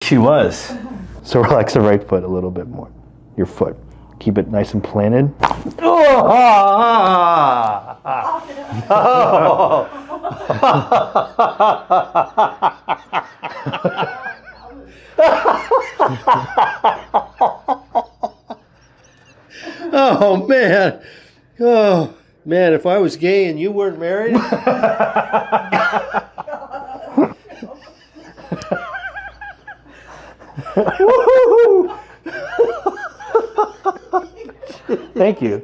She was. So relax the right foot a little bit more. Your foot. Keep it nice and planted. Oh, man. Oh, man, if I was gay and you weren't married. Thank you.